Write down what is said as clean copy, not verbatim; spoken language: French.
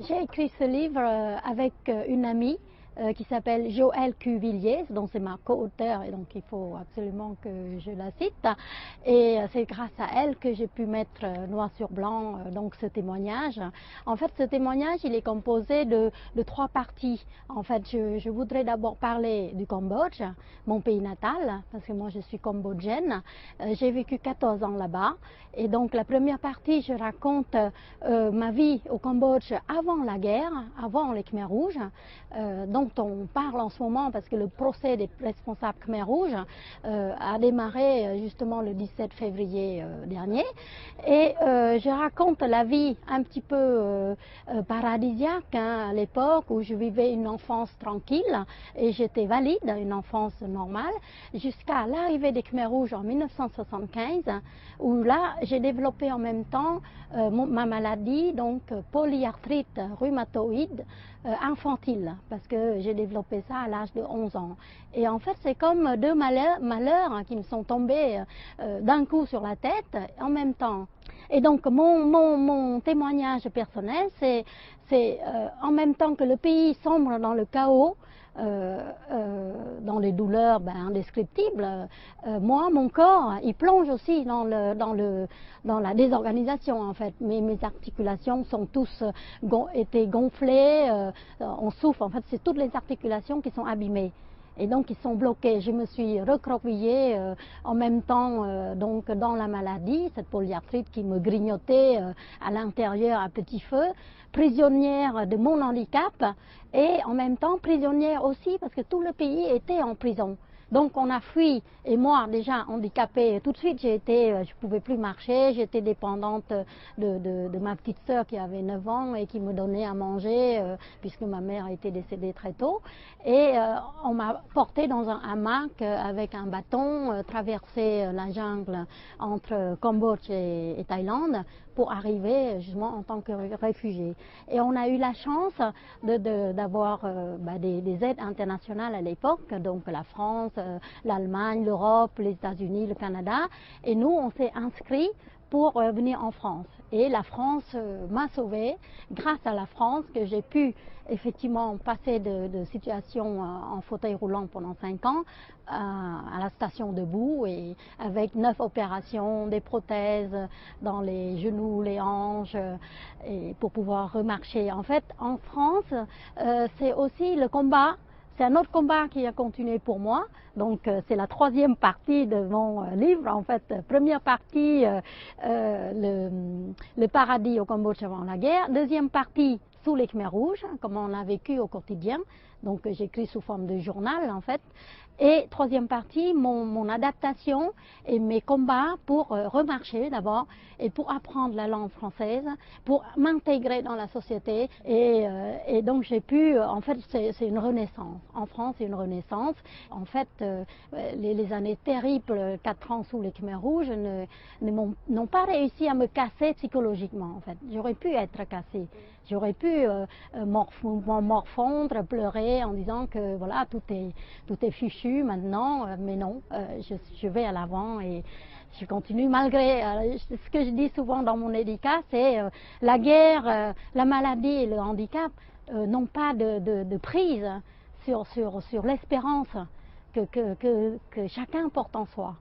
J'ai écrit ce livre avec une amie qui s'appelle Joëlle Cuvilliers, dont c'est ma co-auteure et donc il faut absolument que je la cite. Et c'est grâce à elle que j'ai pu mettre noir sur blanc donc ce témoignage. En fait, ce témoignage, il est composé de trois parties. En fait, je voudrais d'abord parler du Cambodge, mon pays natal, parce que moi je suis cambodgienne. J'ai vécu 14 ans là-bas. Et donc la première partie, je raconte ma vie au Cambodge avant la guerre, avant les Khmers rouges, dont on parle en ce moment parce que le procès des responsables Khmers rouges a démarré justement le 17 février dernier. Et je raconte la vie un petit peu paradisiaque à l'époque où je vivais une enfance tranquille et j'étais valide, une enfance normale, jusqu'à l'arrivée des Khmers rouges en 1975, où là j'ai développé en même temps ma maladie, donc polyarthrite rhumatoïde infantile, parce que j'ai développé ça à l'âge de 11 ans. Et en fait, c'est comme deux malheurs qui me sont tombés d'un coup sur la tête en même temps. Et donc mon témoignage personnel, c'est en même temps que le pays sombre dans le chaos, dans les douleurs indescriptibles, moi, mon corps, il plonge aussi dans la désorganisation en fait. Mes articulations sont tous été gonflées, on souffre, en fait c'est toutes les articulations qui sont abîmées. Et donc ils sont bloqués. Je me suis recroquevillée en même temps donc dans la maladie, cette polyarthrite qui me grignotait à l'intérieur à petit feu, prisonnière de mon handicap et en même temps prisonnière aussi parce que tout le pays était en prison. Donc on a fui, et moi déjà handicapée, tout de suite je pouvais plus marcher, j'étais dépendante de ma petite sœur qui avait 9 ans et qui me donnait à manger puisque ma mère était décédée très tôt. Et on m'a portée dans un hamac avec un bâton, traversé la jungle entre Cambodge et Thaïlande pour arriver justement en tant que réfugiée. Et on a eu la chance d'avoir des aides internationales à l'époque, donc la France, l'Allemagne, l'Europe, les États-Unis, le Canada. Et nous, on s'est inscrits pour venir en France. Et la France m'a sauvée. Grâce à la France que j'ai pu effectivement passer de situation en fauteuil roulant pendant 5 ans à la station debout et avec 9 opérations, des prothèses dans les genoux, les hanches et pour pouvoir remarcher. En fait, en France, c'est aussi le combat. C'est un autre combat qui a continué pour moi. Donc c'est la troisième partie de mon livre. En fait, première partie, le paradis au Cambodge avant la guerre. Deuxième partie, sous les Khmers rouges, comment on a vécu au quotidien. Donc j'écris sous forme de journal en fait. Et troisième partie, mon adaptation et mes combats pour remarcher d'abord et pour apprendre la langue française, pour m'intégrer dans la société. Et donc j'ai pu, en fait c'est une renaissance. En France c'est une renaissance. En fait les années terribles, 4 ans sous les Khmers rouges, n'ont pas réussi à me casser psychologiquement en fait. J'aurais pu être cassée. J'aurais pu morfondre, pleurer en disant que voilà, tout est fichu maintenant, mais non, je vais à l'avant et je continue malgré ce que je dis souvent dans mon édicat, c'est la guerre, la maladie et le handicap n'ont pas de prise sur l'espérance que chacun porte en soi.